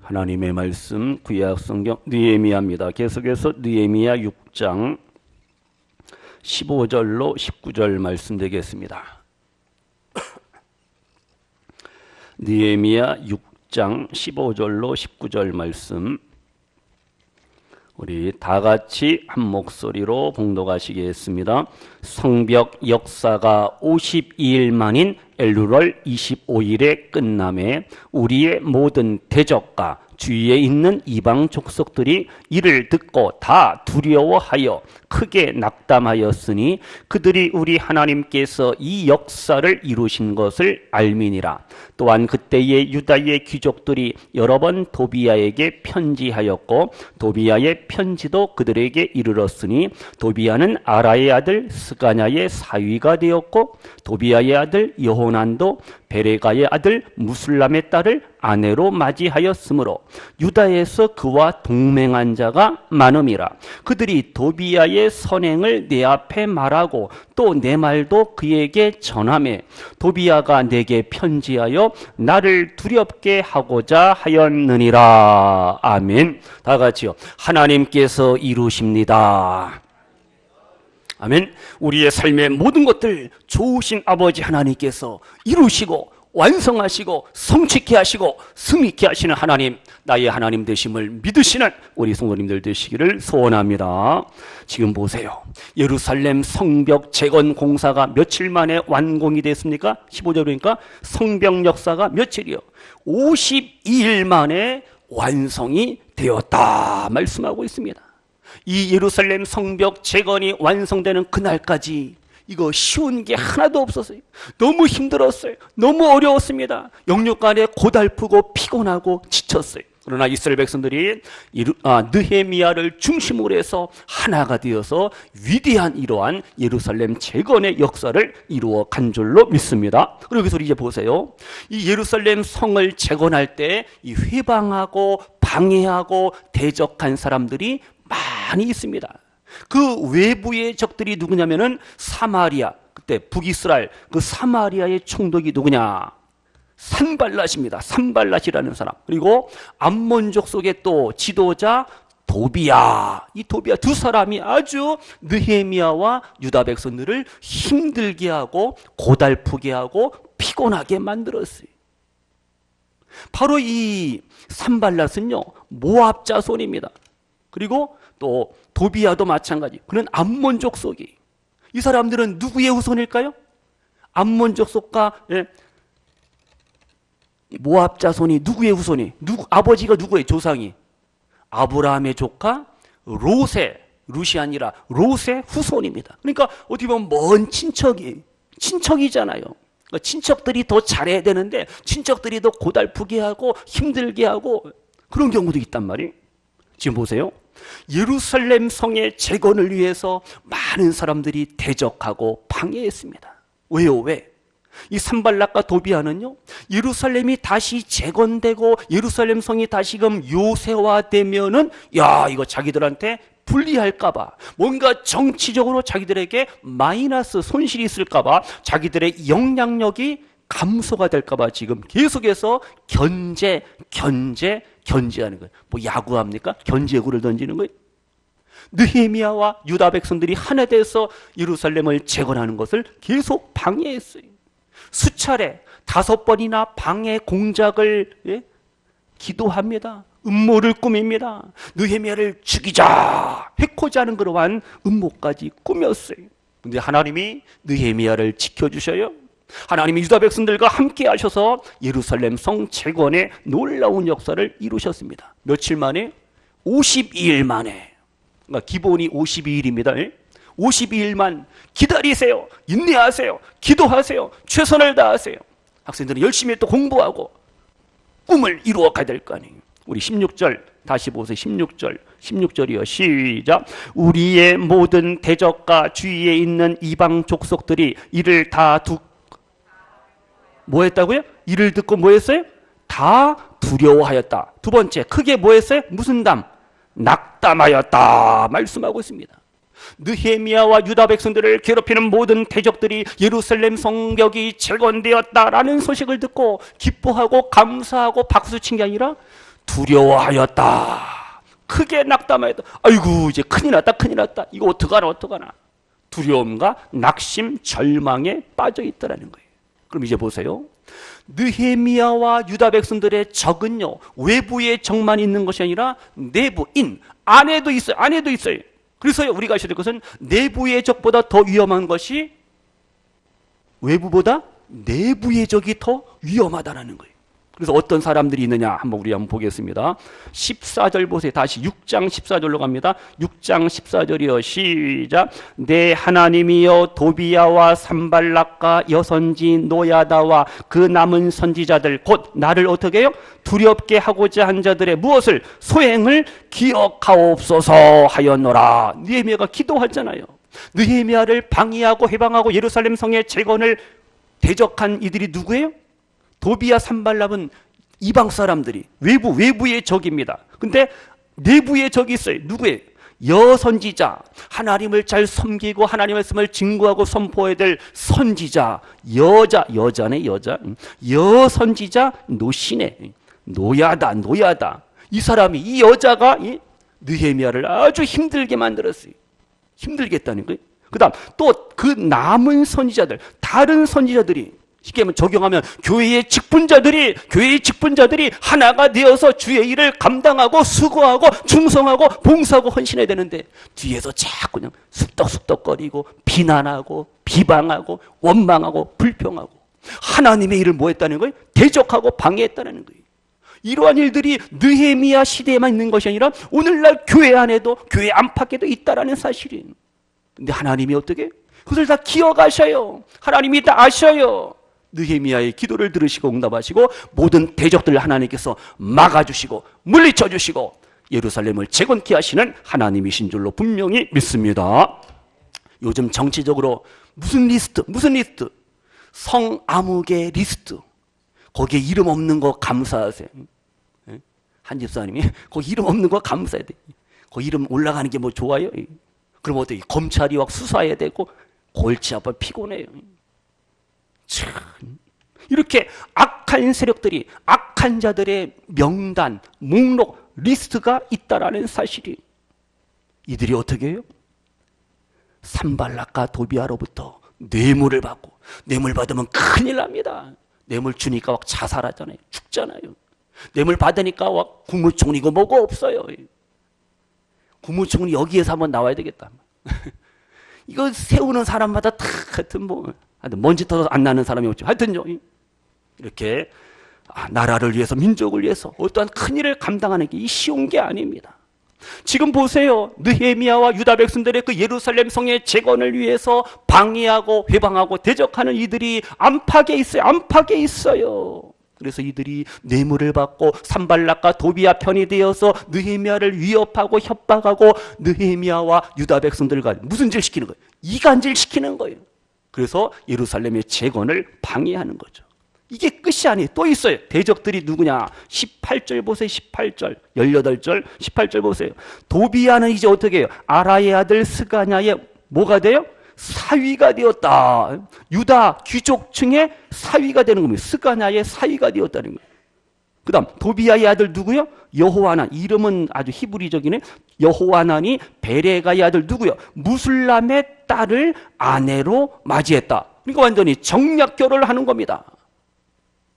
하나님의 말씀 구약 성경 느헤미야입니다. 계속해서 느헤미야 6장 15절로 19절 말씀 되겠습니다. 느헤미야 6장 15절로 19절 말씀 우리 다 같이 한 목소리로 봉독하시겠습니다. 성벽 역사가 52일 만인 엘루월 25일에 끝남에 우리의 모든 대적과 주위에 있는 이방 족속들이 이를 듣고 다 두려워하여 크게 낙담하였으니 그들이 우리 하나님께서 이 역사를 이루신 것을 알미니라. 또한 그때의 유다의 귀족들이 여러 번 도비야에게 편지하였고 도비야의 편지도 그들에게 이르렀으니 도비야는 아라의 아들 스가냐의 사위가 되었고 도비야의 아들 여호난도 베레가의 아들 무술람의 딸을 아내로 맞이하였으므로 유다에서 그와 동맹한 자가 많음이라. 그들이 도비야의 선행을 내 앞에 말하고 또 내 말도 그에게 전하매 도비야가 내게 편지하여 나를 두렵게 하고자 하였느니라. 아멘. 다 같이요. 하나님께서 이루십니다. 아멘. 우리의 삶의 모든 것들 좋으신 아버지 하나님께서 이루시고 완성하시고 성취케 하시고 승리케 하시는 하나님, 나의 하나님 되심을 믿으시는 우리 성도님들 되시기를 소원합니다. 지금 보세요. 예루살렘 성벽 재건 공사가 며칠 만에 완공이 됐습니까? 15절이니까 성벽 역사가 며칠이요? 52일 만에 완성이 되었다 말씀하고 있습니다. 이 예루살렘 성벽 재건이 완성되는 그날까지 이거 쉬운 게 하나도 없었어요. 너무 힘들었어요. 너무 어려웠습니다. 영육간에 고달프고 피곤하고 지쳤어요. 그러나 이스라엘 백성들이 느헤미야를 중심으로 해서 하나가 되어서 위대한 이러한 예루살렘 재건의 역사를 이루어 간 줄로 믿습니다. 그리고 여기서 이제 보세요. 이 예루살렘 성을 재건할 때 이 회방하고 방해하고 대적한 사람들이 많이 있습니다. 그 외부의 적들이 누구냐면은 사마리아, 그때 북이스라엘 그 사마리아의 총독이 누구냐? 산발랏입니다. 산발랏이라는 사람. 그리고 암몬족 속의 또 지도자 도비야. 이 도비야 두 사람이 아주 느헤미야와 유다 백성들을 힘들게 하고 고달프게 하고 피곤하게 만들었어요. 바로 이 산발랏은요 모압 자손입니다. 그리고 또 도비야도 마찬가지. 그는 암몬족 속이. 이 사람들은 누구의 후손일까요? 암몬족 속과 모압 자손이 누구의 후손이? 아버지가 누구의 조상이? 아브라함의 조카 롯이 아니라 롯의 후손입니다. 그러니까 어떻게 보면 먼 친척이잖아요. 그러니까 친척들이 더 잘해야 되는데 친척들이 더 고달프게 하고 힘들게 하고 그런 경우도 있단 말이에요. 지금 보세요. 예루살렘 성의 재건을 위해서 많은 사람들이 대적하고 방해했습니다. 왜요? 왜? 이 산발랏과 도비야는요 예루살렘이 다시 재건되고 예루살렘 성이 다시금 요새화되면은 이거 자기들한테 불리할까봐 뭔가 정치적으로 자기들에게 마이너스 손실이 있을까봐 자기들의 영향력이 감소가 될까봐 지금 계속해서 견제하는 거예요. 뭐 야구합니까? 견제구를 던지는 거예요. 느헤미야와 유다 백성들이 하나 돼서 예루살렘을 재건하는 것을 계속 방해했어요. 수차례 5번이나 방해 공작을 기도합니다. 음모를 꾸밉니다. 느헤미야를 죽이자 해코지 하는 그러한 음모까지 꾸몄어요. 근데 하나님이 느헤미야를 지켜주셔요. 하나님이 유다 백성들과 함께 하셔서 예루살렘 성 재건의 놀라운 역사를 이루셨습니다. 며칠 만에? 52일 만에. 그러니까 기본이 52일입니다. 52일만 기다리세요. 인내하세요. 기도하세요. 최선을 다하세요. 학생들은 열심히 또 공부하고 꿈을 이루어 가야 될 거 아니에요. 우리 16절 다시 보세요. 16절이요. 시작. 우리의 모든 대적과 주위에 있는 이방 족속들이 이를 다 뭐 했다고요? 이를 듣고 뭐 했어요? 다 두려워하였다. 두 번째, 크게 뭐 했어요? 무슨 담? 낙담하였다. 말씀하고 있습니다. 느헤미야와 유다 백성들을 괴롭히는 모든 대적들이 예루살렘 성벽이 재건되었다라는 소식을 듣고 기뻐하고 감사하고 박수친 게 아니라 두려워하였다. 크게 낙담하였다. 아이고 이제 큰일 났다 큰일 났다. 이거 어떡하나 어떡하나. 두려움과 낙심, 절망에 빠져 있다라는 거예요. 그럼 이제 보세요. 느헤미야와 유다 백성들의 적은요, 외부의 적만 있는 것이 아니라 내부인, 안에도 있어요. 안에도 있어요. 그래서 우리가 아셔야 될 것은 내부의 적보다 더 위험한 것이 외부보다 내부의 적이 더 위험하다는 거예요. 그래서 어떤 사람들이 있느냐 우리 한번 보겠습니다. 14절 보세요. 다시 6장 14절로 갑니다. 6장 14절이요. 시작. 내 하나님이여 도비야와 산발락과 여선지 노야다와 그 남은 선지자들 곧 나를 어떻게 해요? 두렵게 하고자 한 자들의 무엇을? 소행을 기억하옵소서 하였노라. 느헤미야가 기도했잖아요. 느헤미야를 방해하고 해방하고 예루살렘 성의 재건을 대적한 이들이 누구예요? 도비야 산발락은 이방 사람들이 외부의 적입니다. 근데 내부의 적이 있어요. 누구예요? 여선지자, 하나님을 잘 섬기고 하나님의 말씀을 증거하고 선포해야 될 선지자, 여자네 여자. 여선지자 노시네, 노야다. 이 사람이, 이 여자가 느헤미야를 아주 힘들게 만들었어요. 힘들게 했다는 거예요. 그 다음 또 그 남은 선지자들, 다른 선지자들이 쉽게 하면 적용하면 교회의 직분자들이 하나가 되어서 주의 일을 감당하고 수고하고 충성하고 봉사하고 헌신해야 되는데 뒤에서 자꾸 그냥 쑥덕쑥덕거리고 비난하고 비방하고 원망하고 불평하고 하나님의 일을 뭐 했다는 거예요? 대적하고 방해했다는 거예요. 이러한 일들이 느헤미야 시대에만 있는 것이 아니라 오늘날 교회 안에도 교회 안팎에도 있다라는 사실이에요. 근데 하나님이 어떻게? 그것을 다 기억하셔요. 하나님이 다 아셔요. 느헤미야의 기도를 들으시고 응답하시고 모든 대적들을 하나님께서 막아주시고 물리쳐주시고 예루살렘을 재건케 하시는 하나님이신 줄로 분명히 믿습니다. 요즘 정치적으로 무슨 리스트 성암흑의 리스트, 거기에 이름 없는 거 감사하세요. 한 집사님이 거기 이름 없는 거 감사해야 돼. 거기 이름 올라가는 게 뭐 좋아요? 그럼 어떻게 검찰이 와 수사해야 되고 골치 아파 피곤해요. 참, 이렇게 악한 세력들이, 악한 자들의 명단, 목록, 리스트가 있다라는 사실이, 이들이 어떻게 해요? 산발락과 도비야로부터 뇌물을 받고, 뇌물 받으면 큰일 납니다. 뇌물 주니까 막 자살하잖아요. 죽잖아요. 뇌물 받으니까 막 국무총리고 뭐고 없어요. 국무총리 여기에서 한번 나와야 되겠다. 이거 세우는 사람마다 다 하여튼 먼지 터서 안 나는 사람이 없죠. 하여튼요, 이렇게 나라를 위해서, 민족을 위해서 어떠한 큰 일을 감당하는 게 쉬운 게 아닙니다. 지금 보세요. 느헤미야와 유다 백성들의 그 예루살렘 성의 재건을 위해서 방해하고 회방하고 대적하는 이들이 안팎에 있어요. 그래서 이들이 뇌물을 받고 산발락과 도비야 편이 되어서 느헤미야를 위협하고 협박하고 느헤미야와 유다 백성들과 무슨 짓을 시키는 거예요? 이간질 시키는 거예요. 그래서 예루살렘의 재건을 방해하는 거죠. 이게 끝이 아니에요. 또 있어요. 대적들이 누구냐? 18절 보세요. 18절, 18절, 18절 보세요. 도비야는 이제 어떻게 해요? 아라의 아들 스가냐의 뭐가 돼요? 사위가 되었다. 유다 귀족층의 사위가 되는 겁니다. 스가냐의 사위가 되었다는 거예요. 그 다음 도비야의 아들 누구요? 여호하난. 이름은 아주 히브리적이네. 여호하난이 베레가의 아들 누구요? 무술람의 딸을 아내로 맞이했다. 그러니까 완전히 정략 결혼을 하는 겁니다.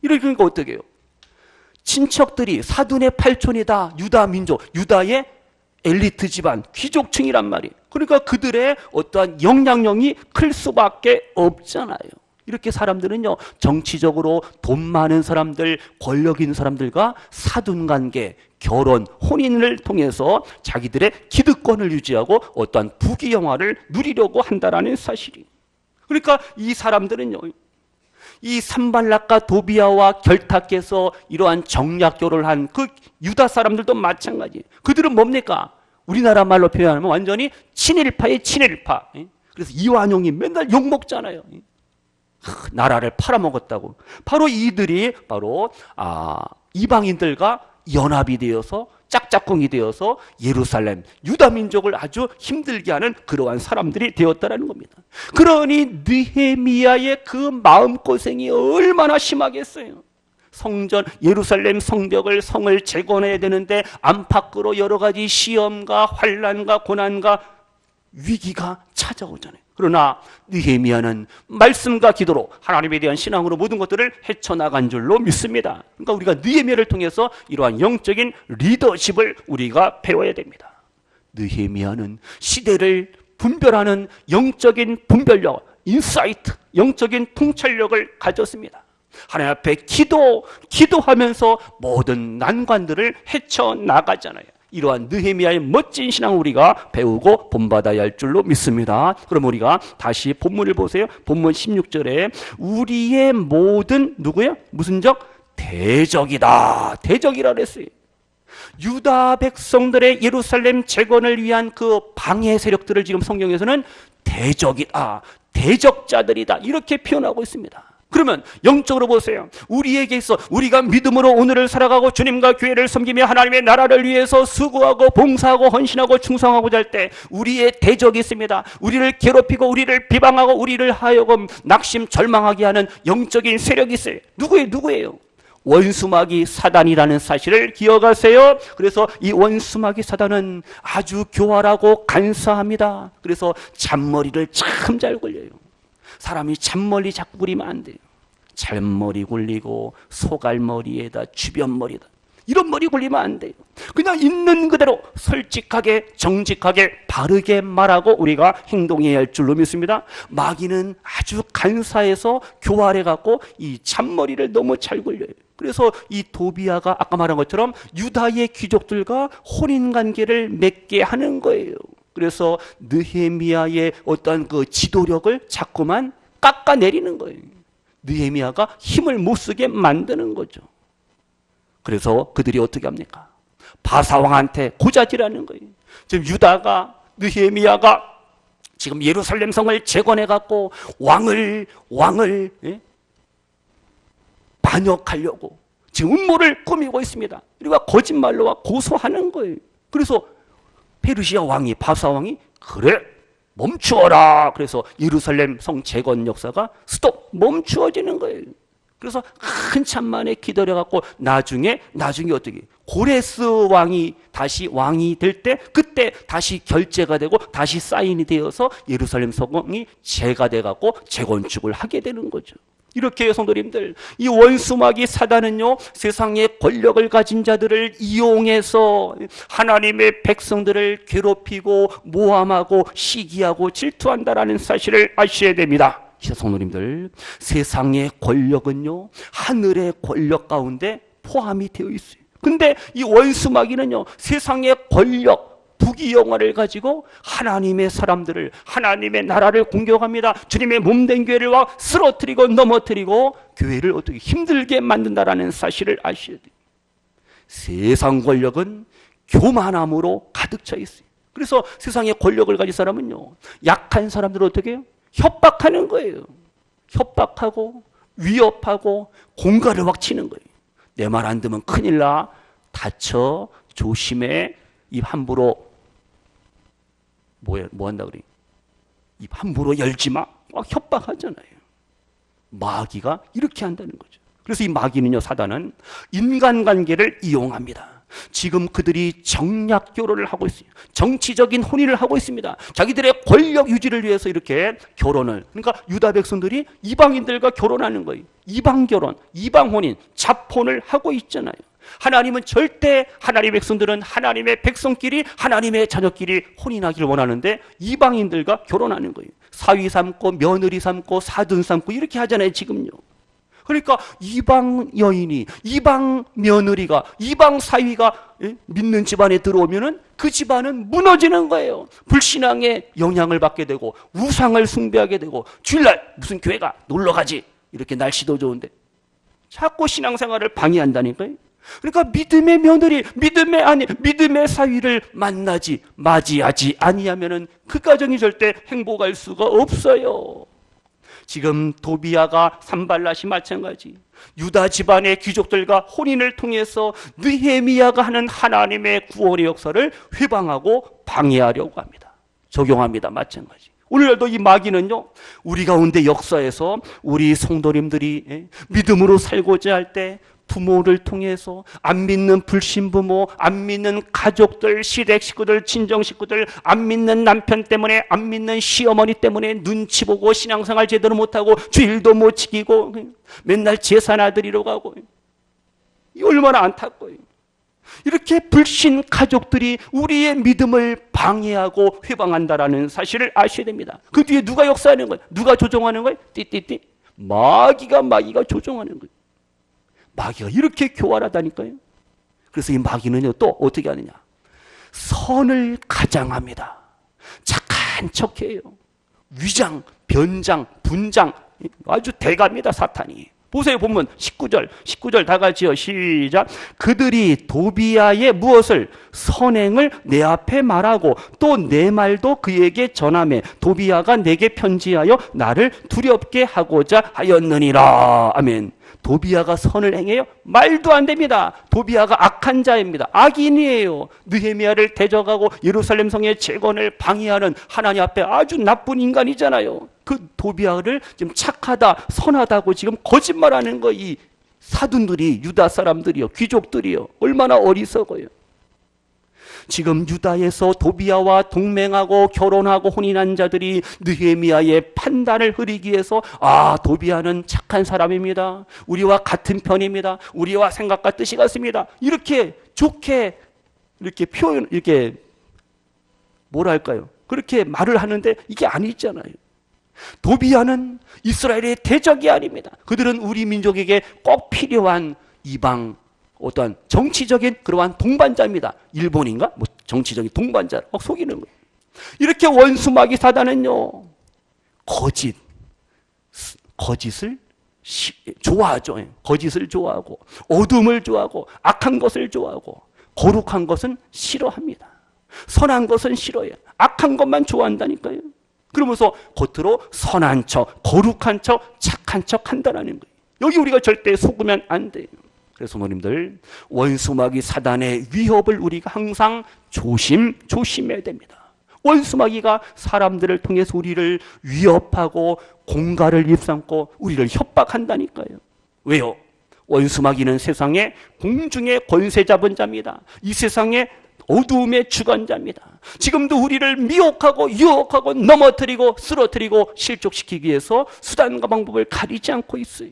이러니까 어떻게 해요? 친척들이 사돈의 팔촌이다. 유다 민족, 유다의 엘리트 집안, 귀족층이란 말이에요. 그러니까 그들의 어떠한 영향력이 클 수밖에 없잖아요. 이렇게 사람들은요, 정치적으로 돈 많은 사람들, 권력 있는 사람들과 사돈관계, 결혼, 혼인을 통해서 자기들의 기득권을 유지하고 어떠한 부귀영화를 누리려고 한다는 사실이. 그러니까 이 사람들은요, 이 산발락과 도비야와 결탁해서 이러한 정략 결혼을 한 그 유다 사람들도 마찬가지예요. 그들은 뭡니까? 우리나라 말로 표현하면 완전히 친일파의 친일파. 그래서 이완용이 맨날 욕먹잖아요. 나라를 팔아먹었다고. 바로 이들이 바로 이방인들과 연합이 되어서 짝짝꿍이 되어서 예루살렘 유다 민족을 아주 힘들게 하는 그러한 사람들이 되었다라는 겁니다. 그러니 느헤미야의 그 마음고생이 얼마나 심하겠어요. 성전 예루살렘 성벽을 성을 재건해야 되는데 안팎으로 여러 가지 시험과 환난과 고난과 위기가 찾아오잖아요. 그러나 느헤미야는 말씀과 기도로 하나님에 대한 신앙으로 모든 것들을 헤쳐나간 줄로 믿습니다. 그러니까 우리가 느헤미야를 통해서 이러한 영적인 리더십을 우리가 배워야 됩니다. 느헤미야는 시대를 분별하는 영적인 분별력, 인사이트, 영적인 통찰력을 가졌습니다. 하나님 앞에 기도하면서 모든 난관들을 헤쳐나가잖아요. 이러한 느헤미야의 멋진 신앙을 우리가 배우고 본받아야 할 줄로 믿습니다. 그럼 우리가 다시 본문을 보세요. 본문 16절에 우리의 모든 누구야? 무슨 적? 대적이다. 대적이라 그랬어요. 유다 백성들의 예루살렘 재건을 위한 그 방해 세력들을 지금 성경에서는 대적이다, 대적자들이다 이렇게 표현하고 있습니다. 그러면 영적으로 보세요. 우리에게 있어 우리가 믿음으로 오늘을 살아가고 주님과 교회를 섬기며 하나님의 나라를 위해서 수고하고 봉사하고 헌신하고 충성하고자 할 때 우리의 대적이 있습니다. 우리를 괴롭히고 우리를 비방하고 우리를 하여금 낙심 절망하게 하는 영적인 세력이 있어요. 누구예요? 원수마귀 사단이라는 사실을 기억하세요. 그래서 이 원수마귀 사단은 아주 교활하고 간사합니다. 그래서 잔머리를 참 잘 굴려요. 사람이 잔머리 자꾸 굴리면 안 돼요. 잔머리 굴리고 소갈머리에다 주변머리다 이런 머리 굴리면 안 돼요. 그냥 있는 그대로 솔직하게 정직하게 바르게 말하고 우리가 행동해야 할 줄로 믿습니다. 마귀는 아주 간사해서 교활해갖고 이 잔머리를 너무 잘 굴려요. 그래서 이 도비야가 아까 말한 것처럼 유다의 귀족들과 혼인관계를 맺게 하는 거예요. 그래서 느헤미야의 어떤 그 지도력을 자꾸만 깎아내리는 거예요. 느헤미야가 힘을 못 쓰게 만드는 거죠. 그래서 그들이 어떻게 합니까? 바사왕한테 고자질하는 거예요. 지금 유다가 느헤미야가 지금 예루살렘 성을 재건해갖고 왕을 반역하려고 지금 음모를 꾸미고 있습니다. 그리고 거짓말로 고소하는 거예요. 그래서 페르시아 왕이 바사왕이 그래 멈추어라. 그래서 예루살렘 성 재건 역사가 스톱 멈추어지는 거예요. 그래서 한참 만에 기다려갖고 나중에 어떻게 고레스 왕이 다시 왕이 될 때 그때 다시 결제가 되고 다시 사인이 되어서 예루살렘 성이 재가돼갖고 재건축을 하게 되는 거죠. 이렇게 성도님들 이 원수마귀 사단은요 세상의 권력을 가진 자들을 이용해서 하나님의 백성들을 괴롭히고 모함하고 시기하고 질투한다라는 사실을 아셔야 됩니다. 성도님들 세상의 권력은요 하늘의 권력 가운데 포함이 되어 있어요. 근데 이 원수마귀는요 세상의 권력 부귀영화를 가지고 하나님의 사람들을 하나님의 나라를 공격합니다. 주님의 몸된 교회를 쓰러뜨리고 넘어뜨리고 교회를 어떻게 힘들게 만든다라는 사실을 아셔야 돼요. 세상 권력은 교만함으로 가득 차 있어요. 그래서 세상의 권력을 가진 사람은요 약한 사람들을 어떻게 해요? 협박하는 거예요. 협박하고 위협하고 공갈을 확 치는 거예요. 내 말 안 듣으면 큰일 나. 다쳐. 조심해. 입 함부로 뭐 한다 그래? 입 함부로 열지 마. 막 협박하잖아요. 마귀가 이렇게 한다는 거죠. 그래서 이 마귀는요 사단은 인간관계를 이용합니다. 지금 그들이 정략 결혼을 하고 있어요. 정치적인 혼인을 하고 있습니다. 자기들의 권력 유지를 위해서 이렇게 결혼을 그러니까 유다 백성들이 이방인들과 결혼하는 거예요. 이방 결혼, 이방 혼인, 잡혼을 하고 있잖아요. 하나님은 절대 하나님의 백성들은 하나님의 백성끼리 하나님의 자녀끼리 혼인하기를 원하는데 이방인들과 결혼하는 거예요. 사위 삼고 며느리 삼고 사돈 삼고 이렇게 하잖아요 지금요. 그러니까 이방 여인이 이방 며느리가 이방 사위가 믿는 집안에 들어오면은 그 집안은 무너지는 거예요. 불신앙의 영향을 받게 되고 우상을 숭배하게 되고 주일날 무슨 교회가 놀러 가지 이렇게 날씨도 좋은데 자꾸 신앙생활을 방해한다니까요. 그러니까 믿음의 며느리, 믿음의 아내, 믿음의 사위를 맞이하지 아니하면은 그 가정이 절대 행복할 수가 없어요. 지금 도비야가 산발랏이 마찬가지. 유다 집안의 귀족들과 혼인을 통해서 느헤미야가 하는 하나님의 구원의 역사를 회방하고 방해하려고 합니다. 적용합니다. 마찬가지. 오늘날도 이 마귀는요 우리 가운데 역사에서 우리 성도님들이 믿음으로 살고자 할 때 부모를 통해서 안 믿는 불신부모, 안 믿는 가족들, 시댁 식구들, 친정 식구들, 안 믿는 남편 때문에, 안 믿는 시어머니 때문에 눈치 보고 신앙생활 제대로 못하고 주일도 못 지키고 맨날 제사나 드리러 가고, 이 얼마나 안타까워요. 이렇게 불신 가족들이 우리의 믿음을 방해하고 회방한다라는 사실을 아셔야 됩니다. 그 뒤에 누가 역사하는 거예요? 누가 조종하는 거예요? 띠띠띠. 마귀가 조종하는 거예요. 마귀가 이렇게 교활하다니까요. 그래서 이 마귀는요, 또 어떻게 하느냐? 선을 가장합니다. 착한 척해요. 위장, 변장, 분장, 아주 대가입니다, 사탄이. 보세요, 보면 19절 다 같이요. 시작. 그들이 도비야의 무엇을? 선행을 내 앞에 말하고 또 내 말도 그에게 전하매 도비야가 내게 편지하여 나를 두렵게 하고자 하였느니라. 아멘. 도비야가 선을 행해요? 말도 안 됩니다. 도비야가 악한 자입니다. 악인이에요. 느헤미야를 대적하고 예루살렘 성의 재건을 방해하는 하나님 앞에 아주 나쁜 인간이잖아요. 그 도비야를 지금 착하다, 선하다고 지금 거짓말하는 거, 이 사둔들이, 유다 사람들이요, 귀족들이요, 얼마나 어리석어요. 지금 유다에서 도비야와 동맹하고 결혼하고 혼인한 자들이 느헤미야의 판단을 흐리기 위해서, 아, 도비야는 착한 사람입니다. 우리와 같은 편입니다. 우리와 생각과 뜻이 같습니다. 이렇게 좋게 이렇게 표현, 이렇게 뭐랄까요? 그렇게 말을 하는데 이게 아니잖아요. 도비야는 이스라엘의 대적이 아닙니다. 그들은 우리 민족에게 꼭 필요한 이방 어떤 정치적인 그러한 동반자입니다. 일본인가? 뭐 정치적인 동반자. 속이는 거예요. 이렇게 원수마귀 사단은요, 거짓을 좋아하죠. 거짓을 좋아하고 어둠을 좋아하고 악한 것을 좋아하고 거룩한 것은 싫어합니다. 선한 것은 싫어해요. 악한 것만 좋아한다니까요. 그러면서 겉으로 선한 척, 거룩한 척, 착한 척 한다는 거예요. 여기 우리가 절대 속으면 안 돼요. 그래서 성도님들, 원수마귀 사단의 위협을 우리가 항상 조심해야 됩니다. 원수마귀가 사람들을 통해서 우리를 위협하고 공갈을 입삼고 우리를 협박한다니까요. 왜요? 원수마귀는 세상에 공중의 권세 잡은 자입니다. 이 세상에 어두움의 주관자입니다. 지금도 우리를 미혹하고 유혹하고 넘어뜨리고 쓰러뜨리고 실족시키기 위해서 수단과 방법을 가리지 않고 있어요.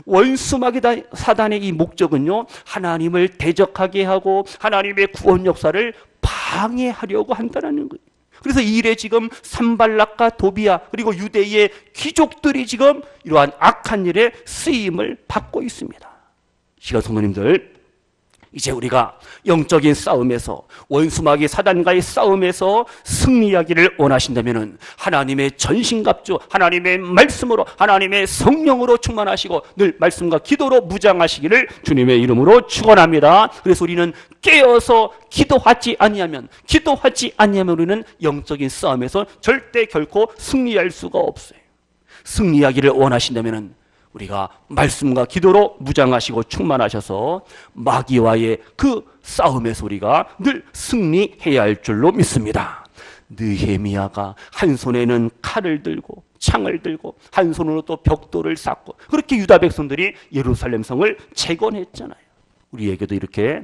원수마귀 사단의 이 목적은요, 하나님을 대적하게 하고 하나님의 구원 역사를 방해하려고 한다는 거예요. 그래서 이 일에 지금 산발락과 도비야 그리고 유대의 귀족들이 지금 이러한 악한 일에 쓰임을 받고 있습니다. 시간 성도님들, 이제 우리가 영적인 싸움에서, 원수마귀 사단과의 싸움에서 승리하기를 원하신다면 하나님의 전신갑주, 하나님의 말씀으로, 하나님의 성령으로 충만하시고 늘 말씀과 기도로 무장하시기를 주님의 이름으로 축원합니다. 그래서 우리는 깨어서 기도하지 아니하면 우리는 영적인 싸움에서 절대 결코 승리할 수가 없어요. 승리하기를 원하신다면 우리가 말씀과 기도로 무장하시고 충만하셔서 마귀와의 그 싸움에서 우리가 늘 승리해야 할 줄로 믿습니다. 느헤미야가 한 손에는 칼을 들고 창을 들고 한 손으로 또 벽돌을 쌓고 그렇게 유다 백성들이 예루살렘 성을 재건했잖아요. 우리에게도 이렇게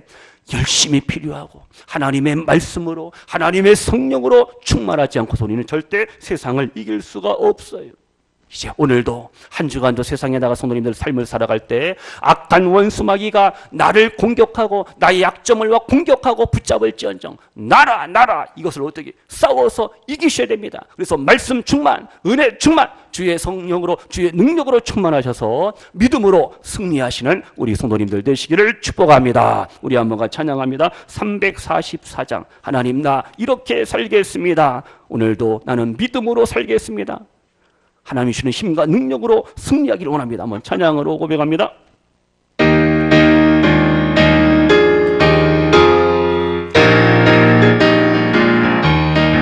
열심히 필요하고 하나님의 말씀으로, 하나님의 성령으로 충만하지 않고서 우리는 절대 세상을 이길 수가 없어요. 이제 오늘도 한 주간도 세상에 나가 성도님들 삶을 살아갈 때 악한 원수마귀가 나를 공격하고 나의 약점을 공격하고 붙잡을지언정 나라 이것을 어떻게 싸워서 이기셔야 됩니다. 그래서 말씀 충만, 은혜 충만, 주의 성령으로, 주의 능력으로 충만하셔서 믿음으로 승리하시는 우리 성도님들 되시기를 축복합니다. 우리 한번 같이 찬양합니다. 344장 하나님 나 이렇게 살겠습니다. 오늘도 나는 믿음으로 살겠습니다. 하나님이 주시는 힘과 능력으로 승리하기를 원합니다. 한번 찬양으로 고백합니다.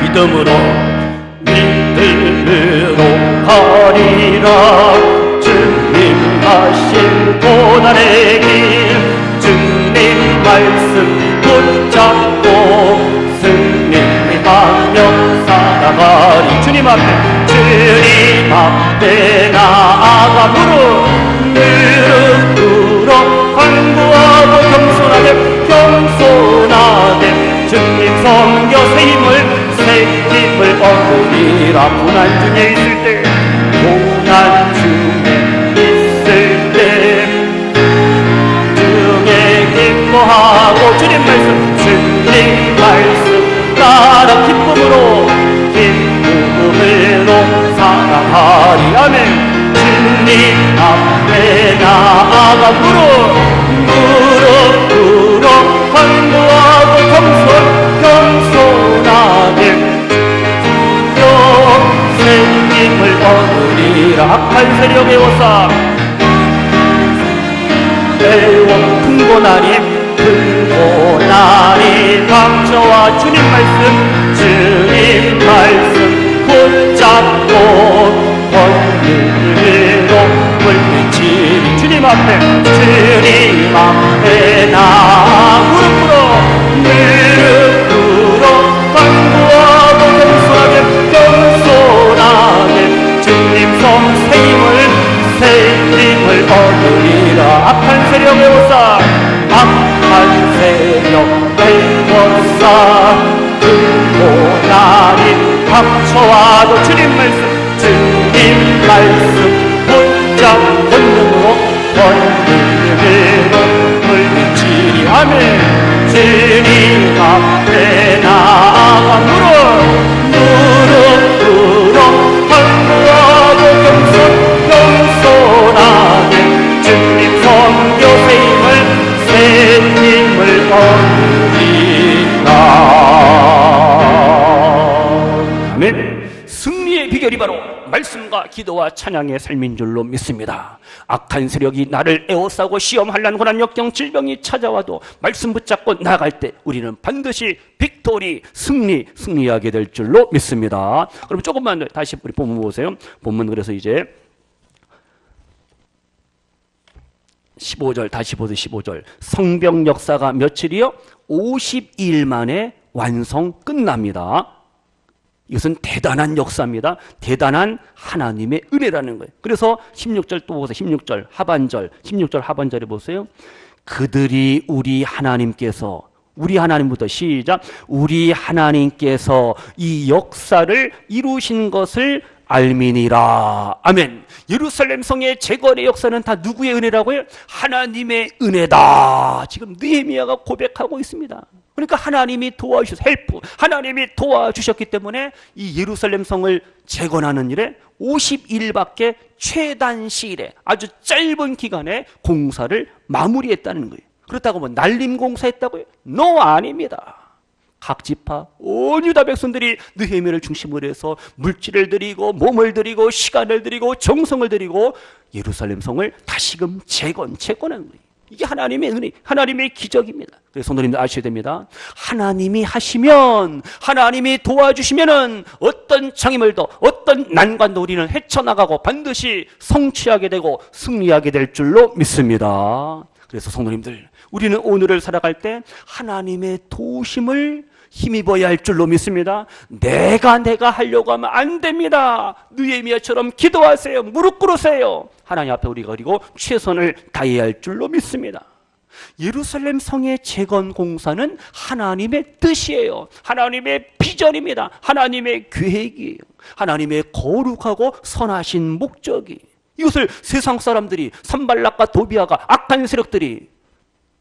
믿음으로 가리라. 주님 하신 고난의 길, 주님 말씀 붙잡고 승리하며 살아가리. 주님 앞에 나아가 무릎 꿇어 간구하고 겸손하되 주님 성교 새 힘을 얻으리라. 고난 중에 있을 때 기뻐하고 주님 말씀 따라 기쁨으로 살아가리. 아멘. 주님 앞에 나아가 무릎 꿇어 간구하고 겸손하게 새 힘을 얻으리라. 악한 세력의 오사 큰 고난이 닥쳐와 주님 말씀 붙잡고 권능으로 물리치리. 주님 앞에 무릎 꿇어 간구하고 겸손하게 주님 새 힘을 얻으리라. 악한 세력의 오사 고난이 닥쳐와도 주님 말씀 붙잡고 권능으로 물리치리. 아멘. 주님 앞에 나아가 무릎 꿇어 간구하고 겸손하게 주님 성교 새 힘을 얻으리라. 아멘. 승리의 비결이 바로 말씀과 기도와 찬양의 삶인 줄로 믿습니다. 악한 세력이 나를 에워싸고 시험, 환난, 고난, 역경, 질병이 찾아와도 말씀 붙잡고 나아갈 때 우리는 반드시 빅토리, 승리하게 될 줄로 믿습니다. 그럼 조금만 다시 우리 본문 보세요. 본문 그래서 이제 15절 다시 보세요. 15절 성병 역사가 며칠이요? 52일 만에 완성 끝납니다. 이것은 대단한 역사입니다. 대단한 하나님의 은혜라는 거예요. 그래서 16절 또 보세요. 16절 하반절에 보세요. 그들이 우리 하나님부터 시작. 우리 하나님께서 이 역사를 이루신 것을 알미니라. 아멘. 예루살렘 성의 재건의 역사는 다 누구의 은혜라고요? 하나님의 은혜다. 지금 느헤미야가 고백하고 있습니다. 그러니까 하나님이 하나님이 도와주셨기 때문에 이 예루살렘 성을 재건하는 일에 50일밖에 최단 시일에 아주 짧은 기간에 공사를 마무리했다는 거예요. 그렇다고 뭐 날림 공사했다고요? No, 아닙니다. 각 지파 온 유다 백성들이 느헤미야를 중심으로 해서 물질을 드리고 몸을 드리고 시간을 드리고 정성을 드리고 예루살렘 성을 다시금 재건한 거예요. 이게 하나님의 은혜, 하나님의 기적입니다. 그래서 성도님들 아셔야 됩니다. 하나님이 하시면, 하나님이 도와주시면은 어떤 장애물도, 어떤 난관도 우리는 헤쳐나가고 반드시 성취하게 되고 승리하게 될 줄로 믿습니다. 그래서 성도님들, 우리는 오늘을 살아갈 때 하나님의 도우심을 힘입어야 할 줄로 믿습니다. 내가 하려고 하면 안 됩니다. 느헤미야처럼 기도하세요. 무릎 꿇으세요. 하나님 앞에 우리가 그리고 최선을 다해야 할 줄로 믿습니다. 예루살렘 성의 재건 공사는 하나님의 뜻이에요. 하나님의 비전입니다. 하나님의 계획이에요. 하나님의 거룩하고 선하신 목적이. 이것을 세상 사람들이 산발락과 도비아가 악한 세력들이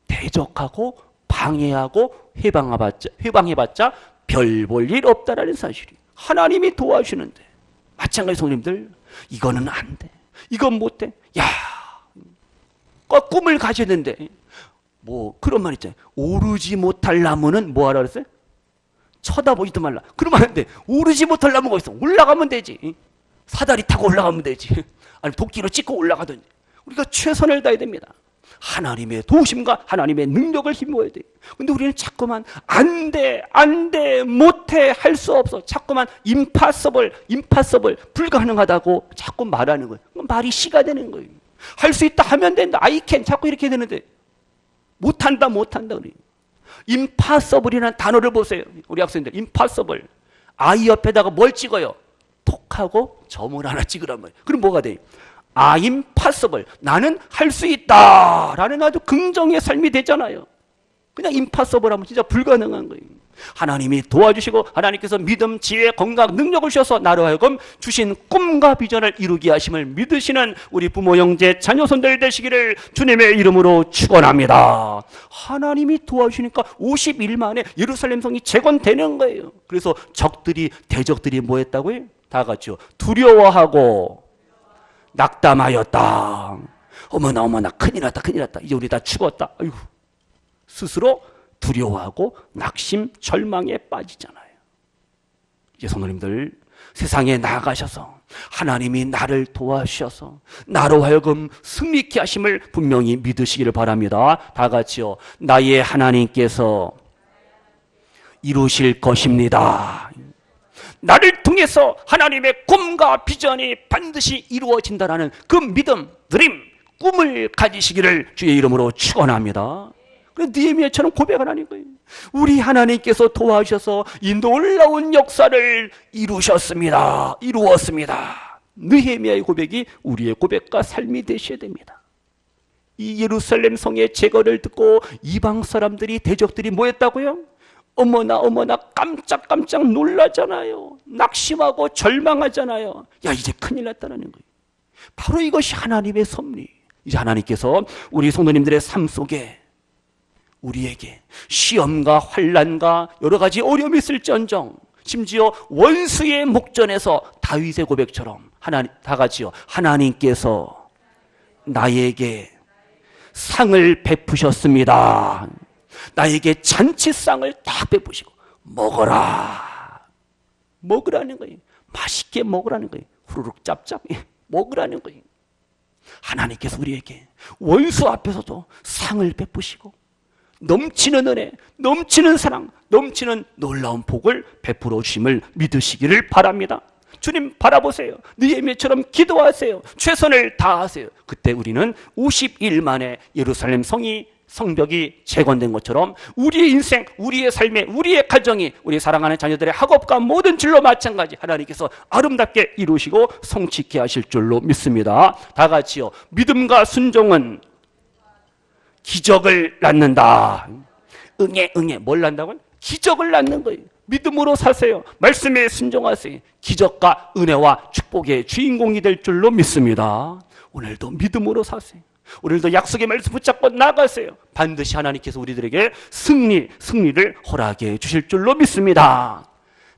대적하고 방해하고 회방해봤자 별 볼 일 없다라는 사실이. 하나님이 도와주는데 마찬가지 성도님들 이거는 안 돼. 이건 못 돼. 야, 꿈을 가져야 되는데 뭐 그런 말 있잖아요. 오르지 못할 나무는 뭐 하라 그랬어요? 쳐다보지도 말라. 그러면 안 돼. 오르지 못할 나무가 있어. 올라가면 되지. 사다리 타고 올라가면 되지. 아니 도끼로 찍고 올라가든지. 우리가 최선을 다해야 됩니다. 하나님의 도우심과 하나님의 능력을 힘입어야 돼. 근데 우리는 자꾸만 안 돼, 못해, 할 수 없어. 자꾸만 impossible, 불가능하다고 자꾸 말하는 거예요. 말이 씨가 되는 거예요. 할 수 있다 하면 된다. I can 자꾸 이렇게 되는데 못한다 그래요. impossible이라는 단어를 보세요. 우리 학생들 impossible. I 옆에다가 뭘 찍어요? 톡하고 점을 하나 찍으란 말이에요. 그럼 뭐가 돼요? I'm possible. 나는 할 수 있다. 라는 아주 긍정의 삶이 되잖아요. 그냥 impossible 하면 진짜 불가능한 거예요. 하나님이 도와주시고 하나님께서 믿음, 지혜, 건강, 능력을 주셔서 나로 하여금 주신 꿈과 비전을 이루게 하심을 믿으시는 우리 부모, 형제, 자녀손들 되시기를 주님의 이름으로 축원합니다. 하나님이 도와주시니까 50일 만에 예루살렘 성이 재건되는 거예요. 그래서 대적들이 뭐 했다고요? 다 같이요. 두려워하고 낙담하였다. 어머나 큰일 났다. 이제 우리 다 죽었다. 아이고. 스스로 두려워하고 낙심, 절망에 빠지잖아요. 이제 성도님들, 세상에 나가셔서 하나님이 나를 도와주셔서 나로 하여금 승리케 하심을 분명히 믿으시기를 바랍니다. 다 같이요. 나의 하나님께서 이루실 것입니다. 나를 통해서 하나님의 꿈과 비전이 반드시 이루어진다라는 그 믿음, 드림, 꿈을 가지시기를 주의 이름으로 축원합니다. 느헤미야처럼 고백하라는 거예요. 우리 하나님께서 도와주셔서 이 놀라운 역사를 이루었습니다. 느헤미야의 고백이 우리의 고백과 삶이 되셔야 됩니다. 이 예루살렘 성의 제거를 듣고 이방 사람들이, 대적들이 뭐 했다고요? 어머나 깜짝 놀라잖아요. 낙심하고 절망하잖아요. 야, 이제 큰일 났다는 거예요. 바로 이것이 하나님의 섭리. 이제 하나님께서 우리 성도님들의 삶 속에 우리에게 시험과 환난과 여러 가지 어려움이 있을지언정, 심지어 원수의 목전에서 다윗의 고백처럼 다 같이요. 하나님께서 나에게 상을 베푸셨습니다. 나에게 잔치상을 딱 베푸시고 먹으라는 거예요. 맛있게 먹으라는 거예요. 후루룩 짭짭 먹으라는 거예요. 하나님께서 우리에게 원수 앞에서도 상을 베푸시고 넘치는 은혜, 넘치는 사랑, 넘치는 놀라운 복을 베풀어 주심을 믿으시기를 바랍니다. 주님 바라보세요. 느헤미야처럼 기도하세요. 최선을 다하세요. 그때 우리는 50일 만에 예루살렘 성벽이 재건된 것처럼 우리의 인생, 우리의 삶에, 우리의 가정이, 우리 사랑하는 자녀들의 학업과 모든 진로 마찬가지 하나님께서 아름답게 이루시고 성취케 하실 줄로 믿습니다. 다 같이요. 믿음과 순종은 기적을 낳는다. 응애 뭘 낳는다고요? 기적을 낳는 거예요. 믿음으로 사세요. 말씀에 순종하세요. 기적과 은혜와 축복의 주인공이 될 줄로 믿습니다. 오늘도 믿음으로 사세요. 오늘도 약속의 말씀 붙잡고 나가세요. 반드시 하나님께서 우리들에게 승리를 허락해 주실 줄로 믿습니다.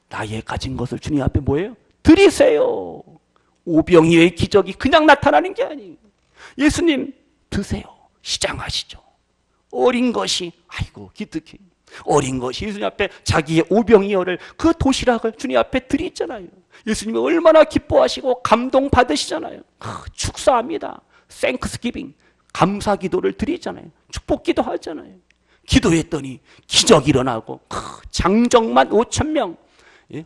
나의 가진 것을 주님 앞에 뭐예요? 드리세요. 오병이어의 기적이 그냥 나타나는 게 아니에요. 예수님 드세요. 시장하시죠. 어린 것이 아이고 기특해. 어린 것이 예수님 앞에 자기의 오병이어를, 그 도시락을 주님 앞에 드리잖아요. 예수님이 얼마나 기뻐하시고 감동받으시잖아요. 축사합니다. 땡크스기빙, 감사 기도를 드리잖아요. 축복 기도하잖아요. 기도했더니 기적이 일어나고 장정만 5,000명,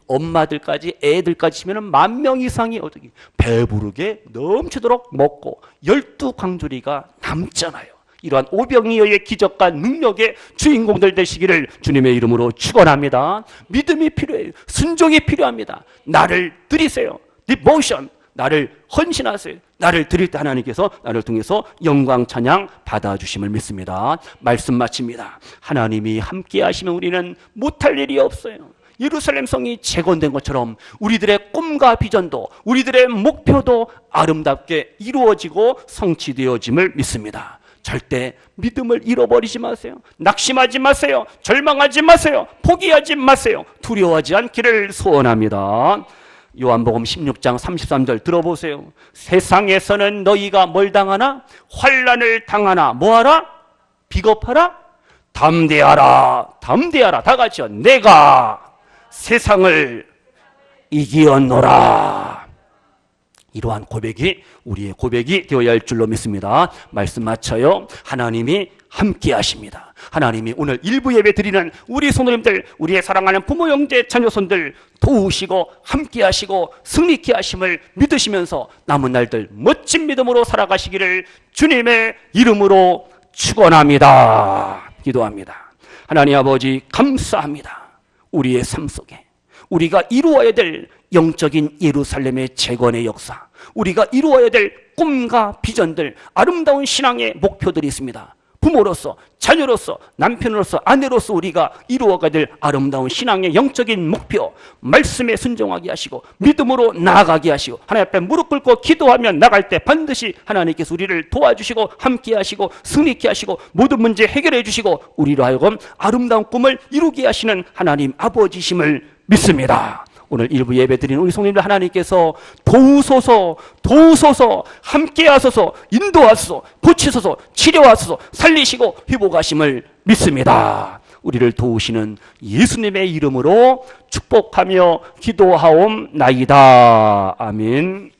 엄마들까지 애들까지 치면 10,000명 이상이 어떻게 배부르게 넘치도록 먹고 12광주리가 남잖아요. 이러한 오병이어의 기적과 능력의 주인공들 되시기를 주님의 이름으로 축원합니다. 믿음이 필요해요. 순종이 필요합니다. 나를 드리세요. 디보션, 나를 헌신하세요. 나를 드릴 때 하나님께서 나를 통해서 영광 찬양 받아주심을 믿습니다. 말씀 마칩니다. 하나님이 함께 하시면 우리는 못할 일이 없어요. 예루살렘 성이 재건된 것처럼 우리들의 꿈과 비전도, 우리들의 목표도 아름답게 이루어지고 성취되어짐을 믿습니다. 절대 믿음을 잃어버리지 마세요. 낙심하지 마세요. 절망하지 마세요. 포기하지 마세요. 두려워하지 않기를 소원합니다. 요한복음 16장 33절 들어보세요. 세상에서는 너희가 뭘 당하나? 환난을 당하나 뭐하라? 비겁하라? 담대하라. 다 같이요. 내가 세상을 이기었노라. 이러한 고백이 우리의 고백이 되어야 할 줄로 믿습니다. 말씀 마쳐요. 하나님이 함께 하십니다. 하나님이 오늘 일부 예배 드리는 우리 성도님들, 우리의 사랑하는 부모, 형제, 자녀손들 도우시고 함께 하시고 승리케 하심을 믿으시면서 남은 날들 멋진 믿음으로 살아가시기를 주님의 이름으로 축원합니다. 기도합니다. 하나님 아버지 감사합니다. 우리의 삶 속에 우리가 이루어야 될 영적인 예루살렘의 재건의 역사, 우리가 이루어야 될 꿈과 비전들, 아름다운 신앙의 목표들이 있습니다. 부모로서, 자녀로서, 남편으로서, 아내로서 우리가 이루어가야 될 아름다운 신앙의 영적인 목표, 말씀에 순종하게 하시고 믿음으로 나아가게 하시고 하나님 앞에 무릎 꿇고 기도하며 나갈 때 반드시 하나님께서 우리를 도와주시고 함께 하시고 승리케 하시고 모든 문제 해결해 주시고 우리로 하여금 아름다운 꿈을 이루게 하시는 하나님 아버지심을 믿습니다. 오늘 일부 예배 드리는 우리 성도님들 하나님께서 도우소서, 도우소서, 함께 하소서, 인도하소서, 고치소서, 치료하소서, 살리시고 회복하심을 믿습니다. 우리를 도우시는 예수님의 이름으로 축복하며 기도하옵나이다. 아멘.